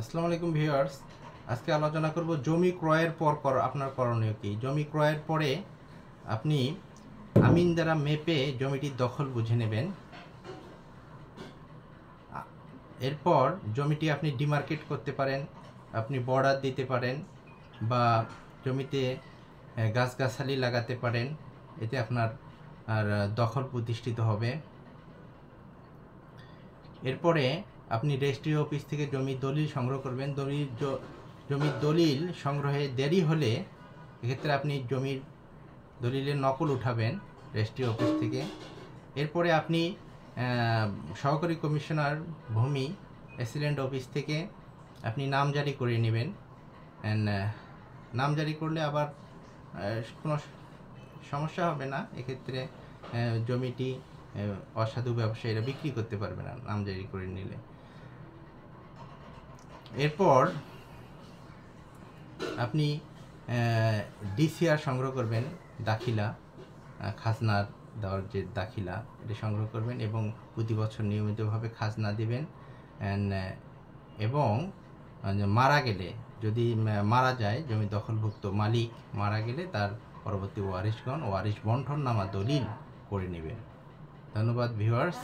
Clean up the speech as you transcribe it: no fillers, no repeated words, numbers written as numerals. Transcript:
আসসালামু আলাইকুম ভিউয়ার্স। আজকে আলোচনা করব জমি ক্রয়ের পর আপনার করণীয় কি। জমি ক্রয়ের পরে আপনি আমিন দ্বারা মেপে জমিটির দখল বুঝে নেবেন। এরপর জমিটি আপনি ডিমার্কেট করতে পারেন, আপনি বর্ডার দিতে পারেন বা জমিতে গাছগাছালি লাগাতে পারেন। এতে আপনার দখল প্রতিষ্ঠিত হবে। এরপরে আপনি রেজিস্ট্রি অফিস থেকে জমির দলিল সংগ্রহ করবেন। জমির দলিল সংগ্রহে দেরি হলে এক্ষেত্রে আপনি জমির দলিলের নকল উঠাবেন রেজিস্ট্রি অফিস থেকে। এরপরে আপনি সহকারী কমিশনার ভূমি অ্যাসিস্ট্যান্ট অফিস থেকে আপনি নাম জারি করে নেবেন। নাম জারি করলে আবার কোনো সমস্যা হবে না। এক্ষেত্রে জমিটি অসাধু ব্যবসায়ীরা বিক্রি করতে পারবে না নাম জারি করে নিলে। এরপর আপনি ডিসিআর সংগ্রহ করবেন, দাখিলা, খাজনার দেওয়ার যে দাখিলা, এটা সংগ্রহ করবেন এবং প্রতি বছর নিয়মিতভাবে খাজনা দেবেন। এবং মারা গেলে, যদি মারা যায় জমি দখলভুক্ত মালিক মারা গেলে তার পরবর্তী ওয়ারিশগণ ওয়ারিশ বন্টননামা দলিল করে নেবেন। ধন্যবাদ ভিউয়ার্স।